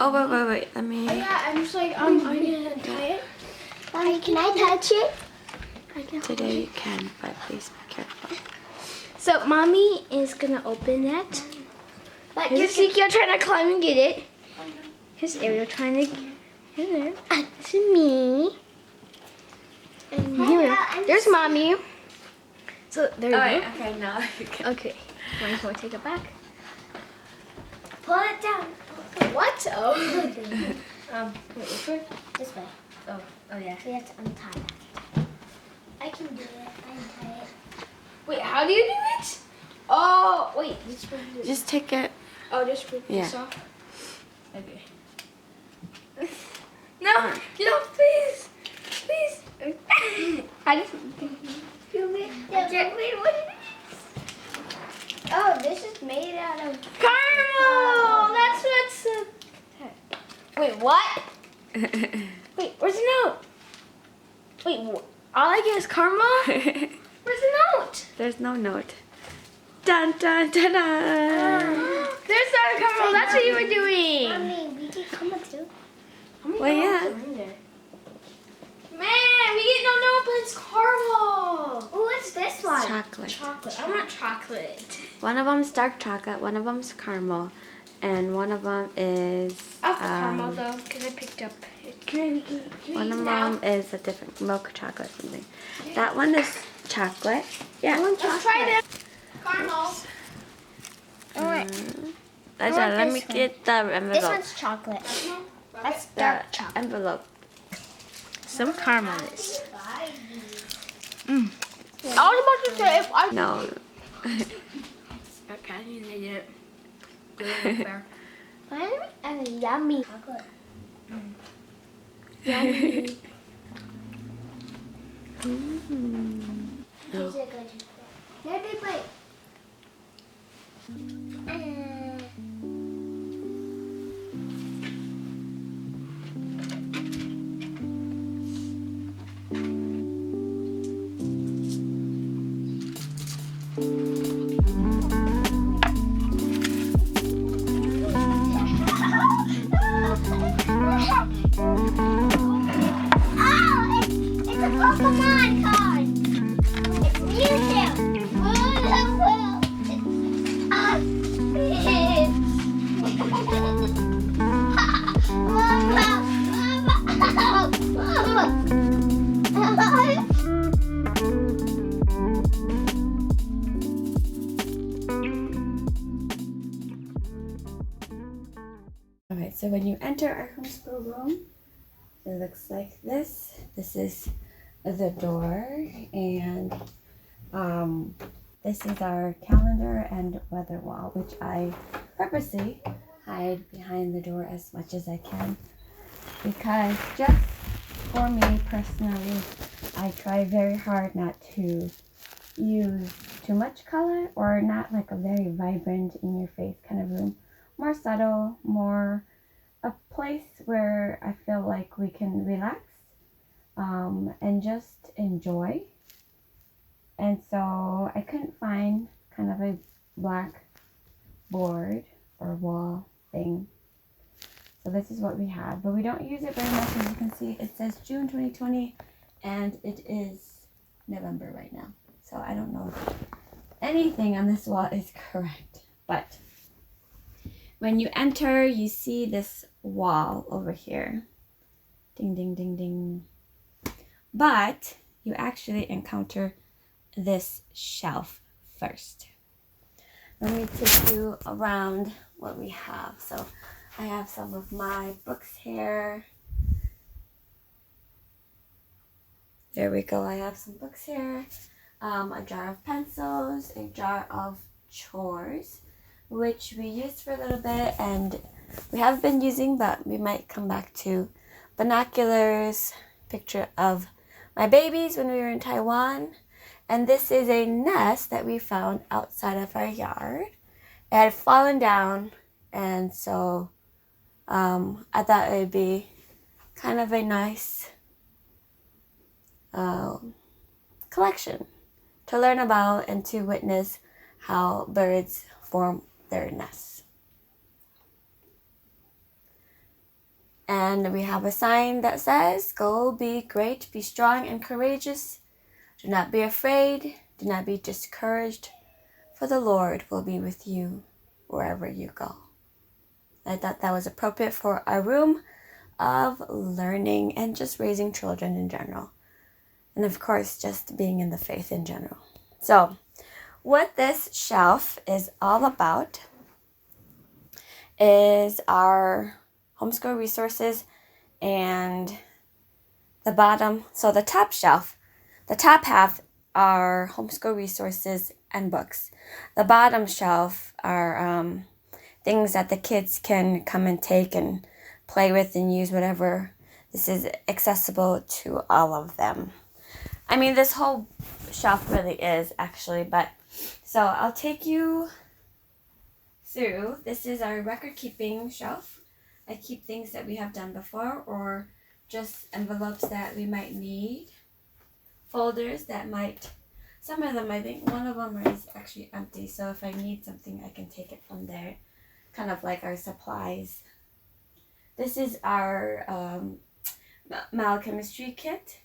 Oh, wait. Let me. Yeah, I'm just like, I'm gonna tie it. Mommy, can I touch it? Today you can, but please be careful. So, Mommy is gonna open it. But Here's Ezekiel trying to climb and get it. Here's Ariel trying to get it. This is me. And here, there's Mommy. So, there you go. Okay, now you can. Okay, Mommy's gonna take it back. pull it down. What? Oh. Wait, which one? This way. Oh, yeah. We have to untie it. I can do it. I untie it. Wait, how do you do it? Oh, wait. Just take it. Oh, just rip this Yeah. off? Okay. No, please. Please. I just Feel me? Yeah, wait, what is this? Oh, this is made out of caramel! That's what's Wait, what? Wait, where's the note? Wait, all I get is caramel? Where's the note? There's no note. Dun dun dun dun. There's not a caramel. That's what you were doing. Mommy, we get caramel too. Well, yeah. Man, we get no note, but it's caramel. Oh, what's this one? Chocolate. Chocolate. I want chocolate. One of them's dark chocolate, one of them's caramel, and one of them is I'll put caramel though, because I picked up. Can one of them is a different milk chocolate or something. That one is chocolate. Yeah. Let's try this. Caramel. Let me get the envelope. This one's chocolate. That's The dark chocolate. envelope. Some caramel is. I was about to say if I. No. Okay, you need it. Fair. And yummy. Chocolate. Yummy. Taste it good. Here, big bite. It's a Pokemon card. It's Mewtwo. Alright, so when you enter our homeschool room, it looks like this. This is the door, and this is our calendar and weather wall, which I purposely hide behind the door as much as I can, because just for me personally, I try very hard not to use too much color, or not like a very vibrant in your face kind of room. More subtle, more a place where I feel like we can relax and just enjoy. And so I couldn't find kind of a black board or wall thing. So this is what we have, but we don't use it very much. As you can see, it says June 2020 and it is November right now. So I don't know if anything on this wall is correct, but when you enter, you see this wall over here. Ding, ding, ding, ding. But you actually encounter this shelf first. Let me take you around what we have. So I have some of my books here. There we go. I have some books here. A jar of pencils, a jar of chores, which we used for a little bit and we have been using, but we might come back to binoculars, picture of my babies when we were in Taiwan. And this is a nest that we found outside of our yard. It had fallen down, and so I thought it would be kind of a nice collection to learn about and to witness how birds form their nests. And we have a sign that says, "Go be great, be strong and courageous. Do not be afraid, do not be discouraged, for the Lord will be with you wherever you go." I thought that was appropriate for a room of learning and just raising children in general. And of course, just being in the faith in general. So, what this shelf is all about is our homeschool resources, and the bottom, so the top shelf, the top half are homeschool resources and books. The bottom shelf are things that the kids can come and take and play with and use whatever. This is accessible to all of them. I mean, this whole shelf really is actually, but so I'll take you through. This is our record keeping shelf. I keep things that we have done before, or just envelopes that we might need, folders that might, some of them, I think one of them is actually empty, so if I need something I can take it from there, kind of like our supplies. This is our biochemistry kit,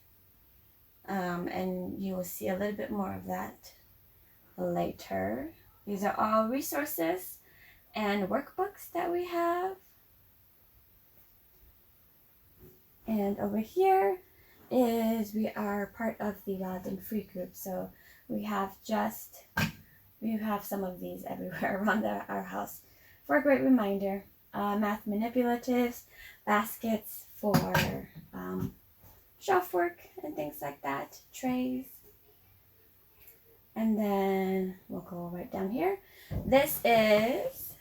and you will see a little bit more of that later. These are all resources and workbooks that we have. And over here is, we are part of the Wild and Free group, so we have some of these everywhere around our house for a great reminder. Math manipulatives, baskets for shelf work and things like that, trays. And then we'll go right down here. This is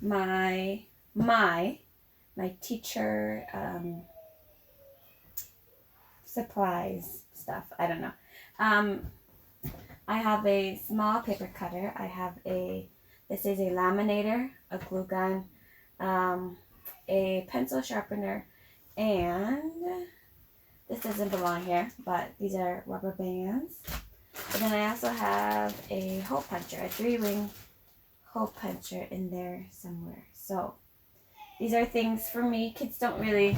my teacher supplies stuff. I don't know. I have a small paper cutter. This is a laminator, a glue gun, a pencil sharpener, and this doesn't belong here, but these are rubber bands. And then I also have a hole puncher, a 3-ring hole puncher in there somewhere. So these are things for me. Kids don't really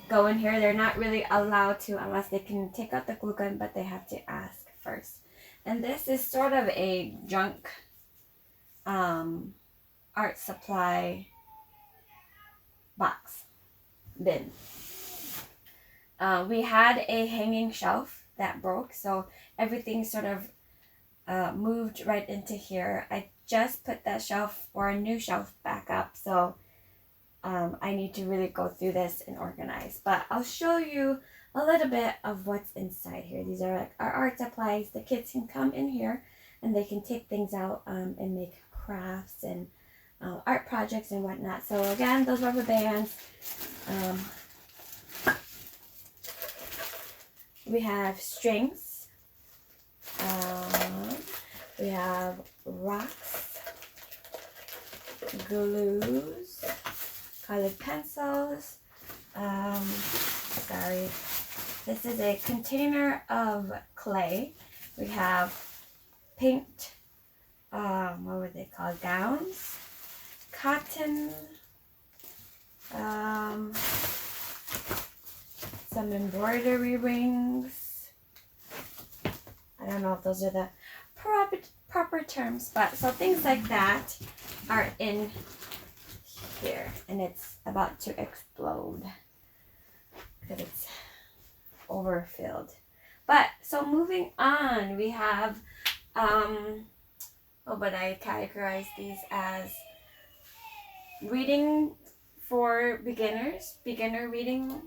go in here. They're not really allowed to unless they can take out the glue gun, but they have to ask first. And this is sort of a junk art supply box bin. We had a hanging shelf that broke, so everything sort of moved right into here. I just put that shelf, or a new shelf, back up, so I need to really go through this and organize. But I'll show you a little bit of what's inside here. These are like our art supplies. The kids can come in here and they can take things out and make crafts and art projects and whatnot. So again, those rubber bands. We have strings. We have rocks, glues, colored pencils. This is a container of clay. We have paint, what were they called? Gowns, cotton, some embroidery rings. I don't know if those are the proper terms, but so things like that are in here, and it's about to explode because it's overfilled. But so moving on, we have but I categorize these as reading for beginners, beginner reading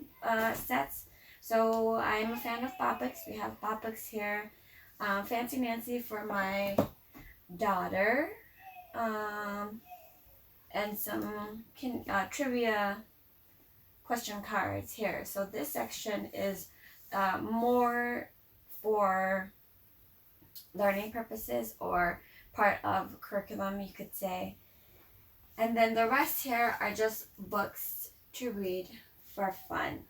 sets. So I'm a fan of Bopics. We have Bopics here. Fancy Nancy for my daughter, and some trivia question cards here. So this section is more for learning purposes, or part of curriculum, you could say. And then the rest here are just books to read for fun.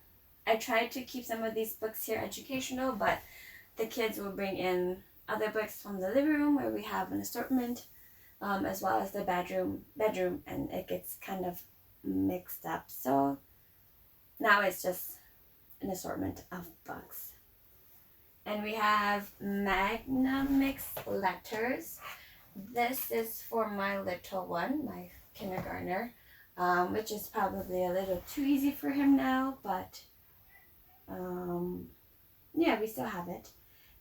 I tried to keep some of these books here educational, but the kids will bring in other books from the living room where we have an assortment, as well as the bedroom, and it gets kind of mixed up. So now it's just an assortment of books. And we have Magna Mix letters. This is for my little one, my kindergartner, which is probably a little too easy for him now, but yeah, we still have it.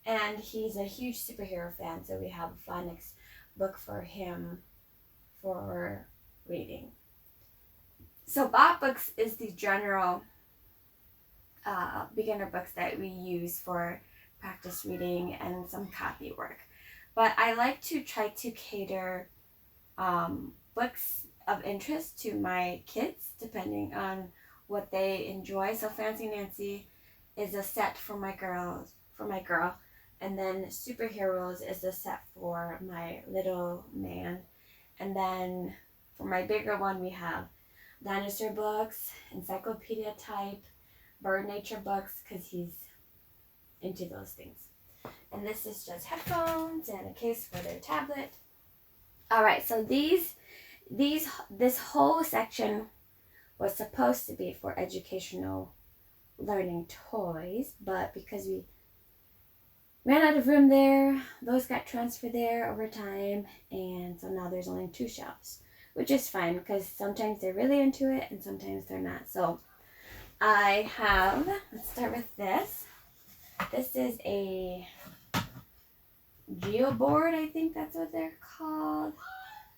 And he's a huge superhero fan, so we have a phonics book for him for reading. So Bob Books is the general beginner books that we use for practice reading and some copy work. But I like to try to cater books of interest to my kids, depending on what they enjoy. So Fancy Nancy is a set for my girl, and then Superheroes is a set for my little man. And then for my bigger one, we have dinosaur books, encyclopedia type, bird nature books, because he's into those things. And this is just headphones and a case for their tablet. All right, so this whole section was supposed to be for educational learning toys, but because we ran out of room there, those got transferred there over time, and so now there's only 2 shelves, which is fine because sometimes they're really into it and sometimes they're not. So I have, let's start with this. This is a geoboard, I think that's what they're called.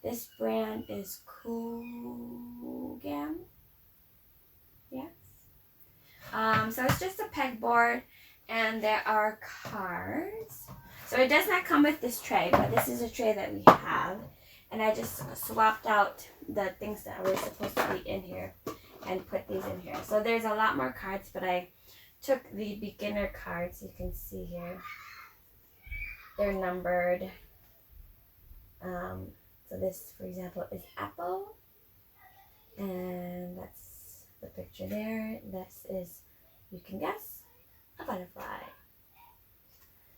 This brand is Coolgam. Yes. So it's just a pegboard, and there are cards. So it does not come with this tray, but this is a tray that we have. And I just swapped out the things that were supposed to be in here and put these in here. So there's a lot more cards, but I took the beginner cards. You can see here. They're numbered. So this, for example, is Apple. And that's the picture there. This is, you can guess, a butterfly.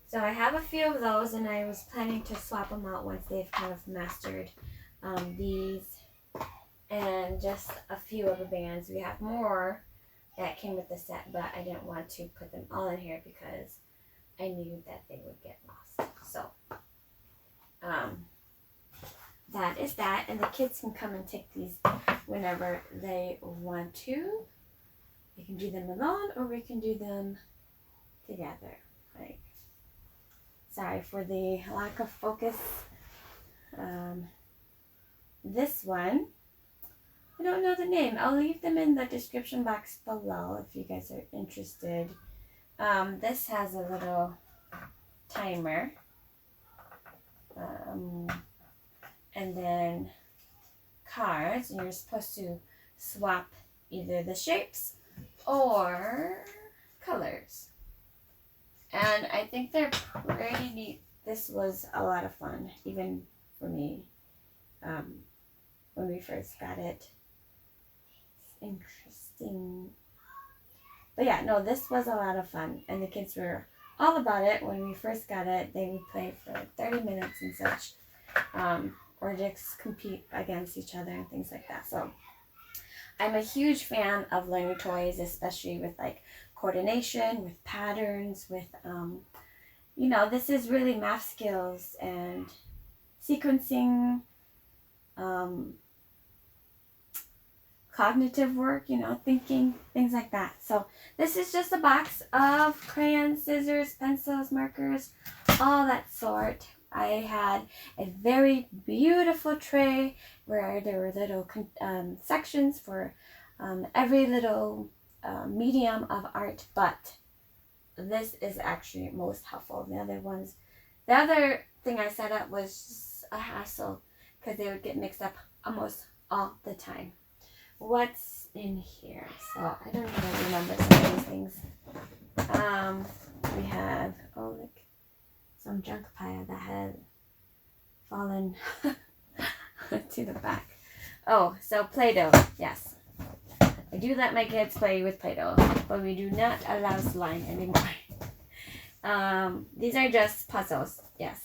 So I have a few of those, and I was planning to swap them out once they've kind of mastered these and just a few of the bands. We have more that came with the set, but I didn't want to put them all in here because I knew that they would get lost. So that is that, and the kids can come and take these whenever they want to. We can do them alone, or we can do them together. Like, sorry for the lack of focus. This one, I don't know the name. I'll leave them in the description box below if you guys are interested. This has a little timer. And then cards, and you're supposed to swap either the shapes or colors. And I think they're pretty neat. This was a lot of fun, even for me, when we first got it. It's interesting. But yeah, no, this was a lot of fun, and the kids were all about it. When we first got it, they would play for like 30 minutes and such, or just compete against each other and things like that. So I'm a huge fan of learning toys, especially with like coordination, with patterns, with, you know, this is really math skills and sequencing, cognitive work, you know, thinking, things like that. So this is just a box of crayons, scissors, pencils, markers, all that sort. I had a very beautiful tray where there were little sections for every little medium of art, but this is actually most helpful. The other thing I set up was just a hassle because they would get mixed up almost all the time. What's in here? So I don't even remember some of these things. We have, oh look, some junk pile that had fallen to the back. Oh, so Play-Doh, yes. I do let my kids play with Play-Doh, but we do not allow slime anymore. These are just puzzles, yes.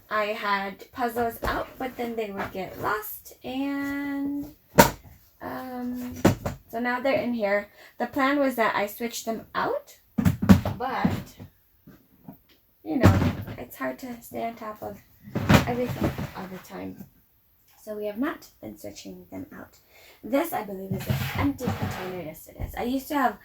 I had puzzles out, but then they would get lost, and So now they're in here. The plan was that I switched them out, but you know, it's hard to stay on top of everything all the time. So we have not been switching them out. This, I believe, is an empty container. Yes, it is. I used to have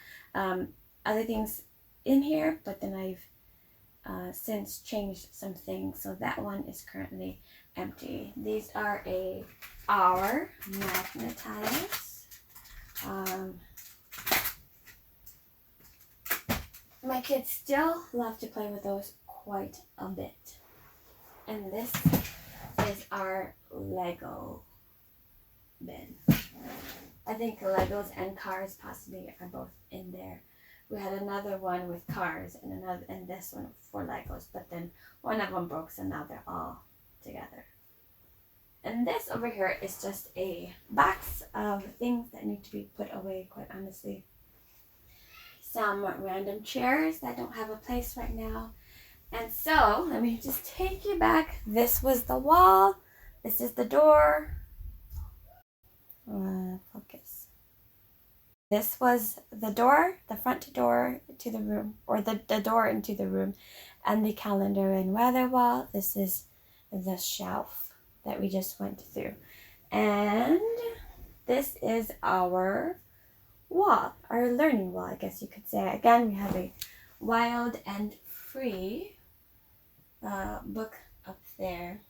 other things in here, but then I've since changed some things. So that one is currently empty. These are our magnetiles. My kids still love to play with those quite a bit. And this is our Lego bin. I think Legos and cars possibly are both in there. We had another one with cars and this one for Legos, but then one of them broke, so now they're all together. And this over here is just a box of things that need to be put away, quite honestly. Some random chairs that don't have a place right now. And so, let me just take you back. This was the wall. This is the door. Focus. This was the door, the front door to the room, or the door into the room, and the calendar and weather wall. This is the shelf that we just went through. And this is our wall, our learning wall, I guess you could say. Again, we have a Wild and Free book up there,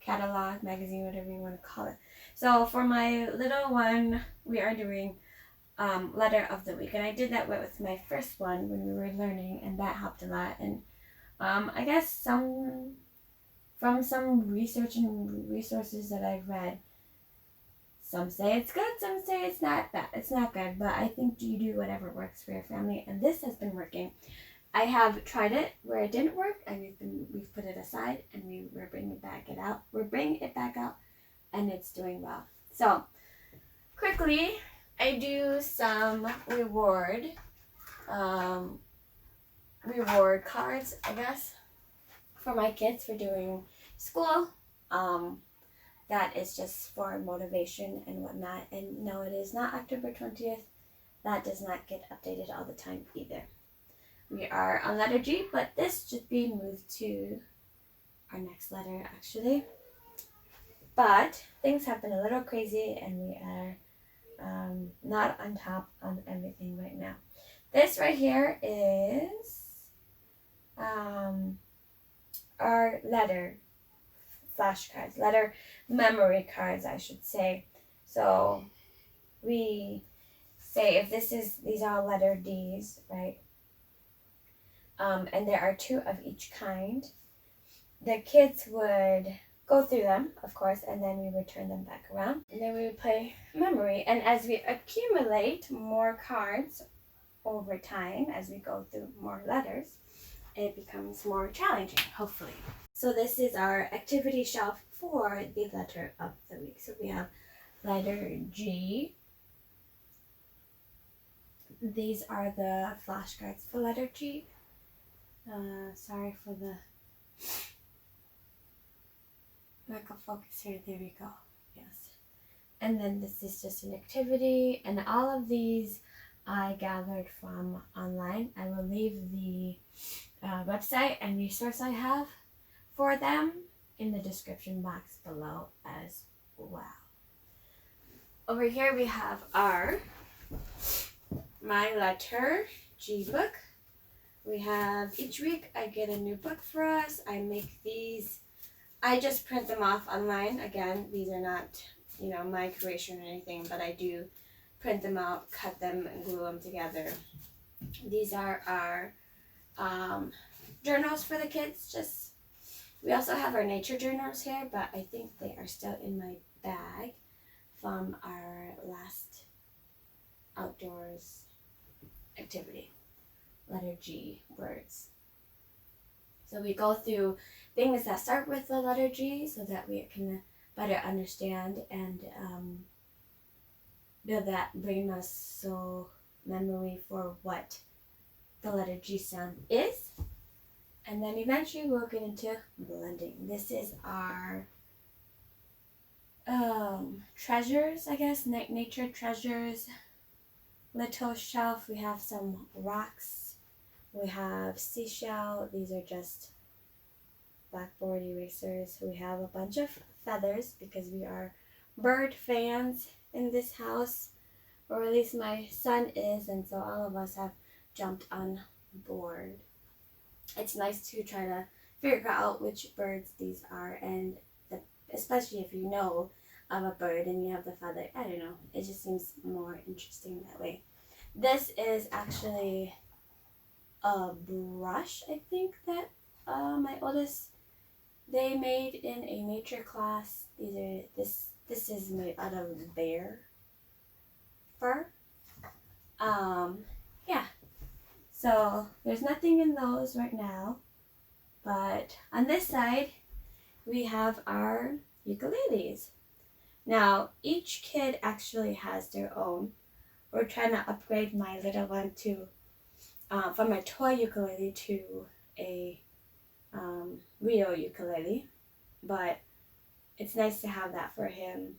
catalog, magazine, whatever you want to call it. So for my little one, we are doing letter of the week, and I did that with my first one when we were learning, and that helped a lot. And I guess from some research and resources that I've read, some say it's good, some say it's not bad. It's not good, but I think you do whatever works for your family, and this has been working. I have tried it where it didn't work, and we've put it aside, and we're bringing it back out. We're bringing it back out, and it's doing well. So quickly, I do some reward cards, I guess, for my kids for doing school. That is just for motivation and whatnot. And no, it is not October 20th. That does not get updated all the time either. We are on letter G, but this should be moved to our next letter, actually. But things have been a little crazy, and we are not on top of everything right now. This right here is our letter flashcards, letter memory cards, I should say. So we say if these are all letter D's, right? And there are 2 of each kind. The kids would go through them, of course, and then we would turn them back around. And then we would play memory. And as we accumulate more cards over time, as we go through more letters, it becomes more challenging, hopefully. So this is our activity shelf for the letter of the week. So we have letter G. These are the flashcards for letter G. Sorry for the lack of focus here. There we go. Yes. And then this is just an activity, and all of these I gathered from online. I will leave the website and resource I have for them in the description box below as well. Over here we have my letter G book. We have each week I get a new book for us. I make these. I just print them off online. Again, these are not, my creation or anything, but I do print them out, cut them, and glue them together. These are our journals for the kids. We also have our nature journals here, but I think they are still in my bag from our last outdoors activity. Letter G, words. So we go through things that start with the letter G so that we can better understand and build that brain muscle memory for what the letter G sound is. And then eventually we'll get into blending. This is our treasures, I guess, nature treasures little shelf. We have some rocks. We have seashell. These are just blackboard erasers. We have a bunch of feathers because we are bird fans in this house, or at least my son is, and so all of us have jumped on board. It's nice to try to figure out which birds these are, and especially if you know of a bird and you have the feather. I don't know. It just seems more interesting that way. This is actually a brush, I think, that my oldest, they made in a nature class. This is made out of bear fur. Yeah. So there's nothing in those right now. But on this side, we have our ukuleles. Now, each kid actually has their own. We're trying to upgrade my little one to, from a toy ukulele to a real ukulele. But it's nice to have that for him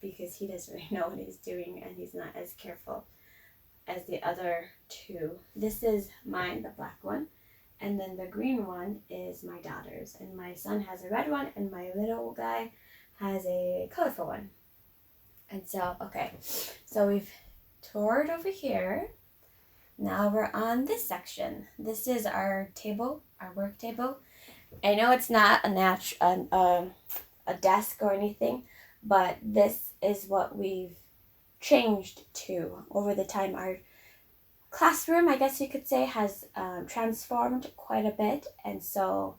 because he doesn't really know what he's doing and he's not as careful as the other two. This is mine, the black one. And then the green one is my daughter's. And my son has a red one, and my little guy has a colorful one. And so, okay, so we've toured over here. Now we're on this section. This is our table, our work table. I know it's not a desk or anything, but this is what we've changed to over the time. Our classroom, I guess you could say, has transformed quite a bit, and so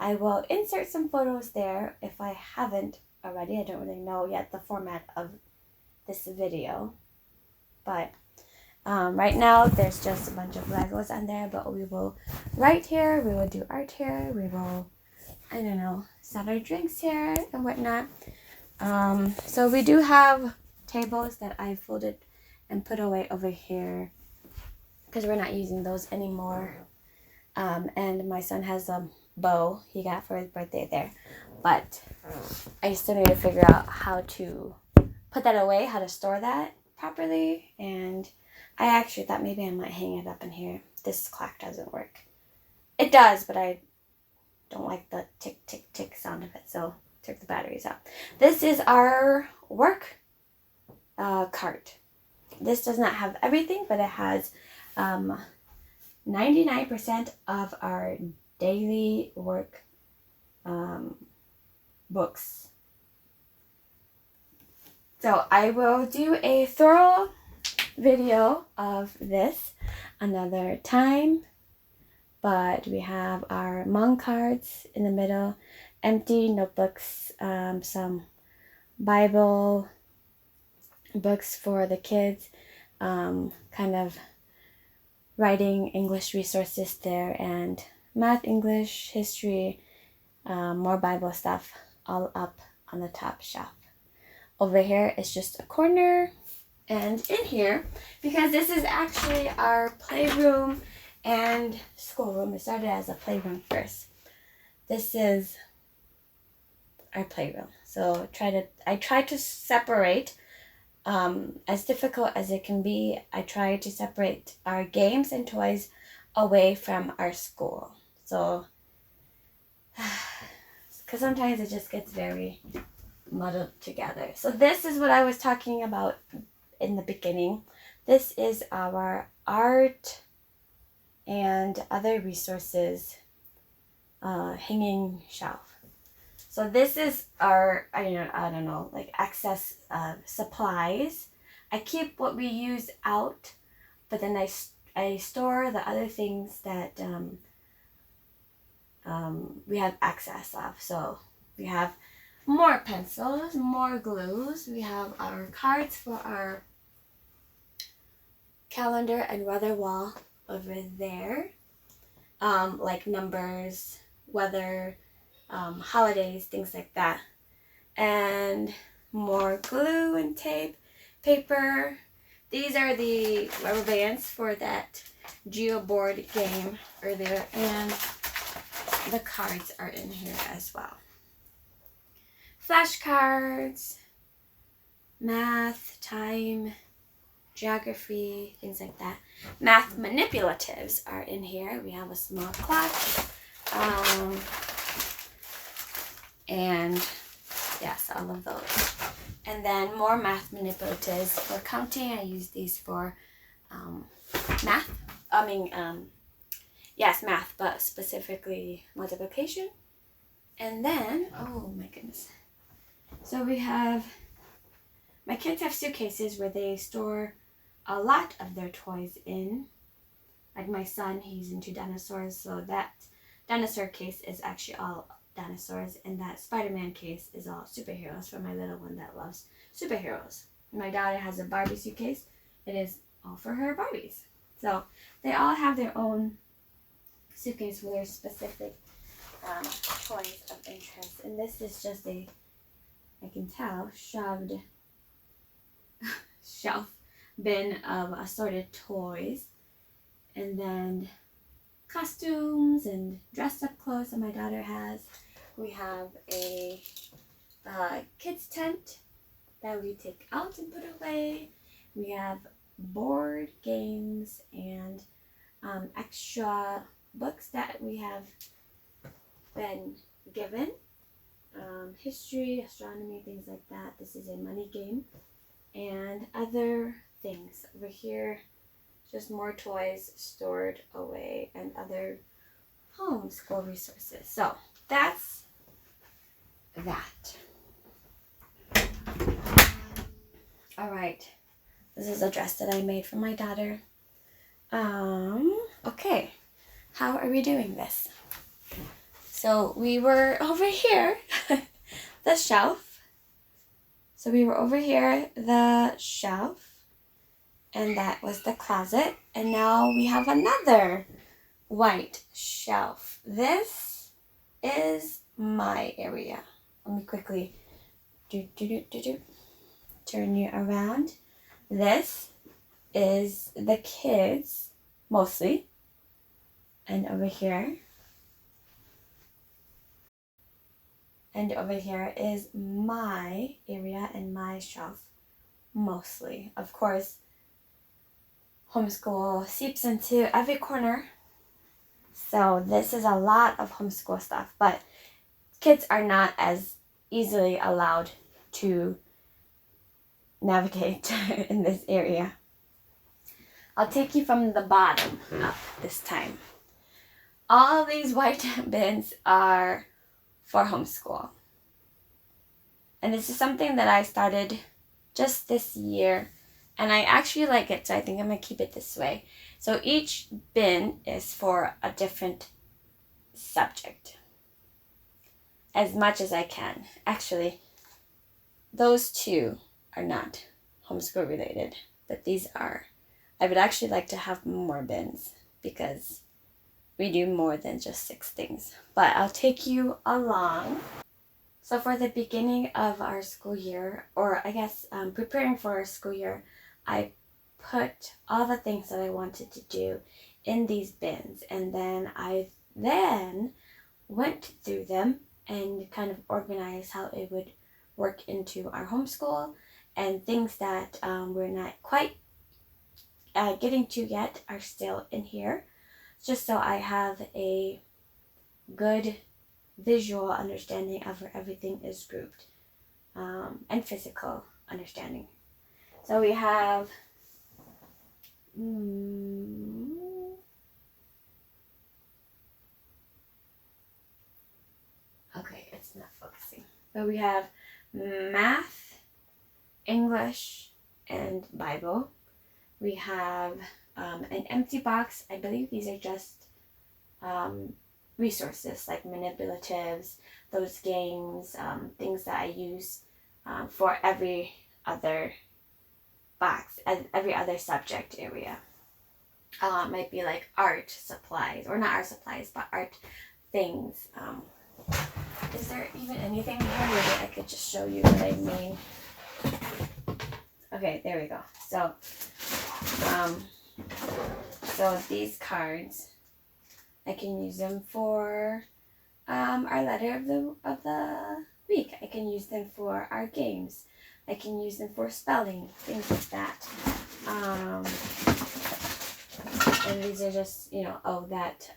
I will insert some photos there if I haven't already. I don't really know yet the format of this video, but right now there's just a bunch of Legos on there, but we will write here, we will do art here, we will, I don't know, set our drinks here and whatnot. So we do have tables that I folded and put away over here because we're not using those anymore. And my son has a bow he got for his birthday there. But I still need to figure out how to put that away, how to store that properly. And I actually thought maybe I might hang it up in here. This clock doesn't work. It does, but I don't like the tick, tick, tick sound of it. So took the batteries out. This is our work cart. This does not have everything, but it has 99% of our daily work books. So I will do a thorough video of this another time, but we have our Hmong cards in the middle, empty notebooks, some Bible books for the kids, kind of writing English resources there, and math, English, history, more Bible stuff all up on the top shelf. Over here is just a corner, and in here, because this is actually our playroom and schoolroom. It started as a playroom first. This is our playroom. So I try to separate, as difficult as it can be, I try to separate our games and toys away from our school. So, because sometimes it just gets very muddled together. So this is what I was talking about in the beginning. This is our art and other resources hanging shelf. So this is our, I don't know, like excess supplies. I keep what we use out, but then I store the other things that we have excess of. So we have more pencils, more glues. We have our cards for our calendar and weather wall over there. Like numbers, weather, holidays, things like that. And more glue and tape, paper. These are the rubber bands for that geoboard game earlier, and the cards are in here as well. Flashcards, math, time, geography, things like that. Math manipulatives are in here. We have a small clock. And yes, all of those. And then more math manipulatives for counting. I use these for math. Yes, math, but specifically multiplication. And then, oh my goodness. So we have, my kids have suitcases where they store a lot of their toys in. Like my son, he's into dinosaurs, so that dinosaur case is actually all dinosaurs, and that Spider-Man case is all superheroes for my little one that loves superheroes. My daughter has a Barbie suitcase. It is all for her Barbies. So they all have their own suitcase with their specific toys of interest. And this is just a, I can tell, shoved shelf bin of assorted toys. And then costumes and dress up clothes that my daughter has. We have a kids tent that we take out and put away. We have board games and extra books that we have been given. History, astronomy, things like that. This is a money game. And other things. Over here, just more toys stored away and other homeschool resources. So that's that. All right. This is a dress that I made for my daughter. Okay. How are we doing this? So we were over here, the shelf. So we were over here, the shelf. And that was the closet. And now we have another white shelf. This is my area. Let me quickly turn you around. This is the kids, mostly. And over here. And over here is my area and my shelf, mostly. Of course, homeschool seeps into every corner. So this is a lot of homeschool stuff, but kids are not as easily allowed to navigate in this area. I'll take you from the bottom up this time. All these white bins are for homeschool. And this is something that I started just this year. And I actually like it, so I think I'm going to keep it this way. So each bin is for a different subject. As much as I can. Actually, those two are not homeschool related, but these are. I would actually like to have more bins because we do more than just 6 things. But I'll take you along. So for the beginning of our school year, or I guess preparing for our school year, I put all the things that I wanted to do in these bins, and then I went through them and kind of organized how it would work into our homeschool, and things that we're not quite getting to yet are still in here, just so I have a good visual understanding of where everything is grouped, and physical understanding. So we have okay, it's not focusing. But we have math, English, and Bible. We have an empty box. I believe these are just resources like manipulatives, those games, things that I use for every other box, every other subject area. Might be like art supplies, or not art supplies, but art things. Is there even anything here that I could just show you what I mean? Okay, there we go. So, so these cards, I can use them for our letter of the week. I can use them for our games. I can use them for spelling, things like that. And these are just, you know, oh, that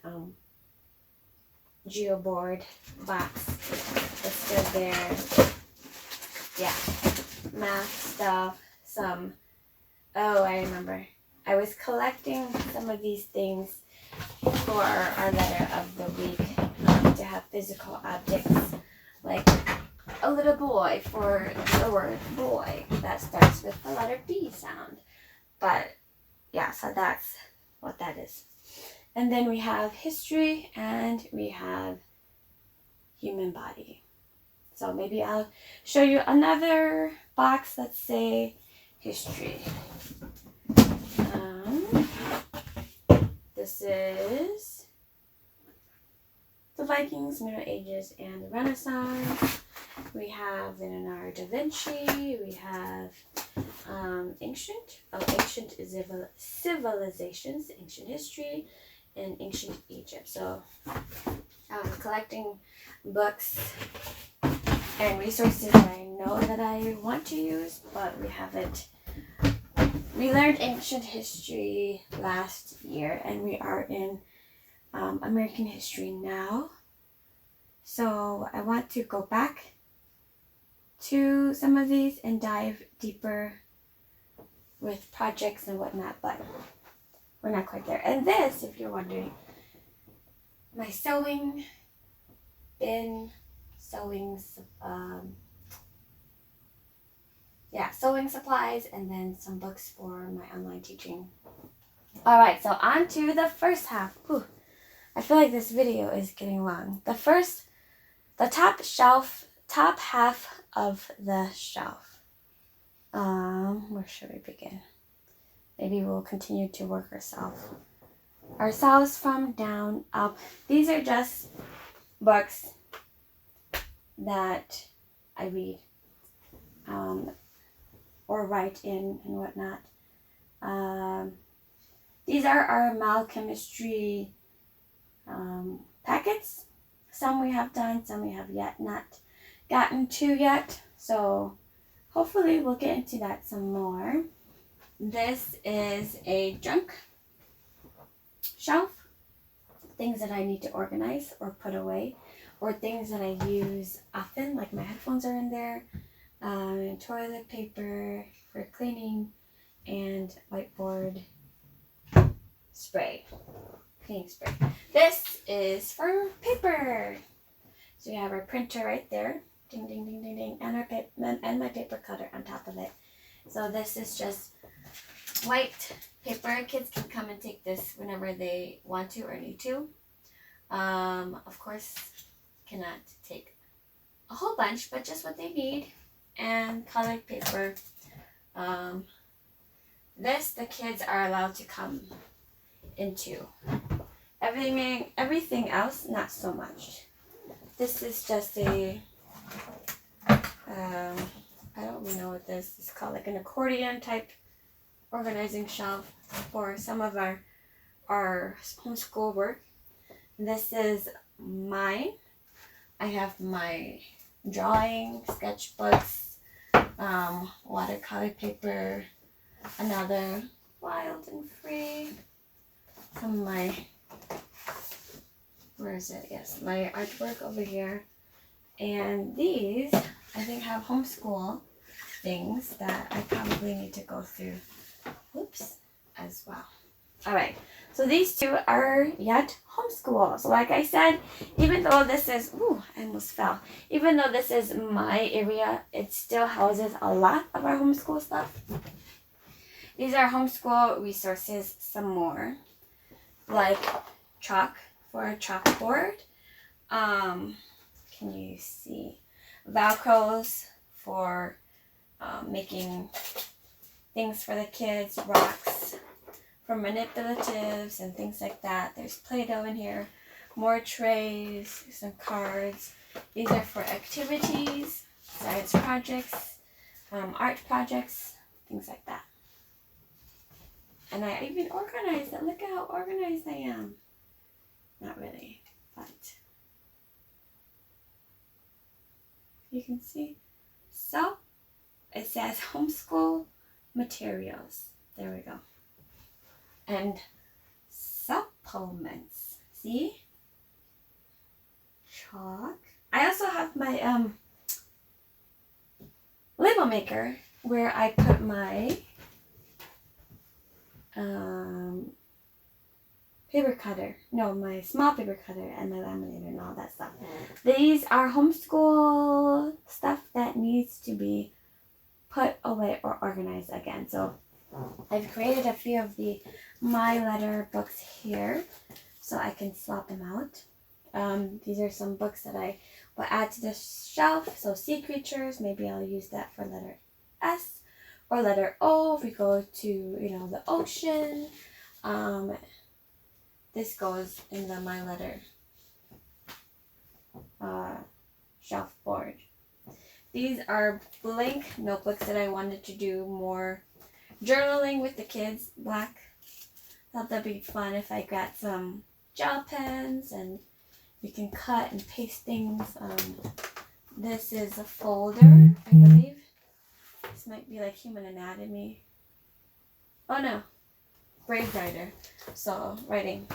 geoboard box is still there. Yeah, math stuff, some, oh, I remember. I was collecting some of these things for our letter of the week, to have physical objects, like a little boy for the word boy that starts with the letter B sound. But yeah, so that's what that is. And then we have history and we have human body. So maybe I'll show you another box, let's say history. This is the Vikings, Middle Ages, and the Renaissance. We have Leonardo da Vinci. We have ancient civilizations, ancient history, and ancient Egypt. So collecting books and resources that I know that I want to use, but we haven't. We learned ancient history last year, and we are in American history now. So I want to go back to some of these and dive deeper with projects and whatnot, but we're not quite there. And this, if you're wondering, my sewing bin, sewing supplies, and then some books for my online teaching. All right, so on to the first half. Whew, I feel like this video is getting long. The top half of the shelf. Where should we begin? Maybe we'll continue to work ourselves from down up. These are just books that I read, or write in and whatnot. These are our biochemistry packets. Some we have done, some we have not gotten to yet. So hopefully we'll get into that some more. This is a junk shelf. Things that I need to organize or put away, or things that I use often, like my headphones are in there, toilet paper for cleaning, and whiteboard spray, cleaning spray. This is for paper. So we have our printer right there, ding ding ding ding ding, and my paper cutter on top of it. So this is just white paper. Kids can come and take this whenever they want to or need to. Of course, cannot take a whole bunch, but just what they need. And colored paper. This the kids are allowed to come into. Everything else, not so much. This is just a, I don't really know what this is called, like an accordion type organizing shelf for some of our homeschool work. This is mine. I have my drawing, sketchbooks, watercolor paper, another Wild and Free, some of my, where is it? Yes, my artwork over here. And these, I think, have homeschool things that I probably need to go through, as well. All right, so these two are yet homeschool. So like I said, even though this is, I almost fell. Even though this is my area, it still houses a lot of our homeschool stuff. These are homeschool resources, some more, like chalk for a chalkboard. Can you see? Velcros for making things for the kids, rocks for manipulatives and things like that. There's Play-Doh in here, more trays, some cards. These are for activities, science projects, art projects, things like that. And I even organized it. Look at how organized I am. Not really, but you can see. So, it's says homeschool materials. There we go. And supplements. See? Chalk. I also have my label maker where I put my paper cutter. No, my small paper cutter and my laminator and all that stuff. These are homeschool stuff that needs to be put away or organized again. So I've created a few of the My Letter books here so I can swap them out. These are some books that I will add to the shelf. So sea creatures, maybe I'll use that for letter S or letter O if we go to, you know, the ocean. This goes in the My Letter shelf board. These are blank notebooks that I wanted to do more journaling with the kids. Black. Thought that'd be fun if I got some gel pens and we can cut and paste things. This is a folder, I believe. This might be like human anatomy. Oh no, grade writer. So writing.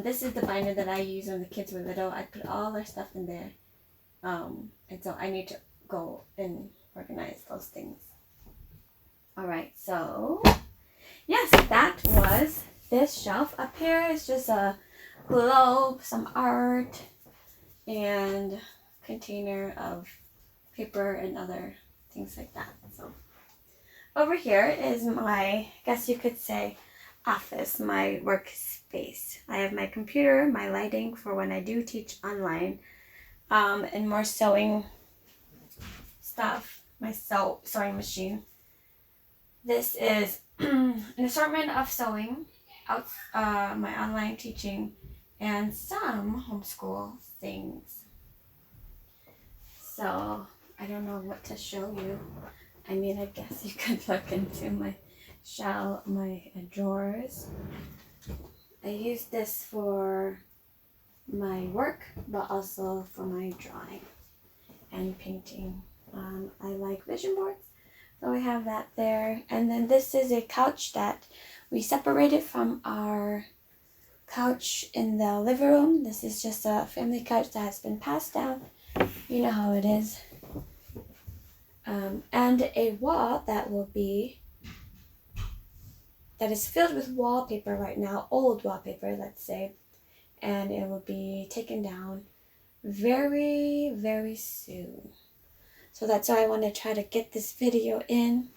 This is the binder that I use when the kids were little. I put all their stuff in there. And so I need to go and organize those things. Alright, so yes, that was this shelf. Up here is just a globe, some art, and container of paper and other things like that. So over here is my, I guess you could say, office, my workspace. I have my computer, my lighting for when I do teach online, and more sewing stuff, my sewing machine. This is an assortment of sewing, my online teaching, and some homeschool things. So I don't know what to show you. I mean, I guess you could look into my drawers. I use this for my work, but also for my drawing and painting. I like vision boards, so we have that there. And then this is a couch that we separated from our couch in the living room. This is just a family couch that has been passed down. You know how it is. And a wall that is filled with wallpaper right now, old wallpaper, let's say, and it will be taken down very, very soon. So that's why I want to try to get this video in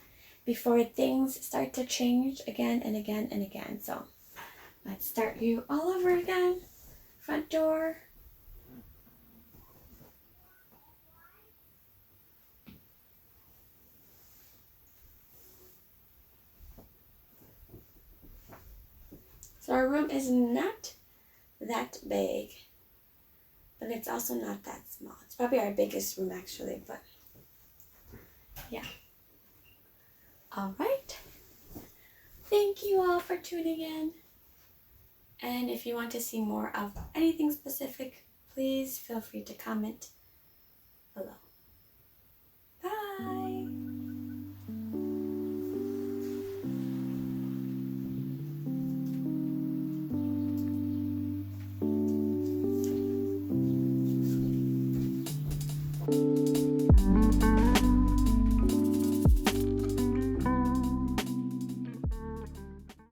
before things start to change again and again and again. So let's start you all over again. Front door. So our room is not that big, but it's also not that small. It's probably our biggest room actually, but yeah. All right. Thank you all for tuning in. And if you want to see more of anything specific, please feel free to comment below.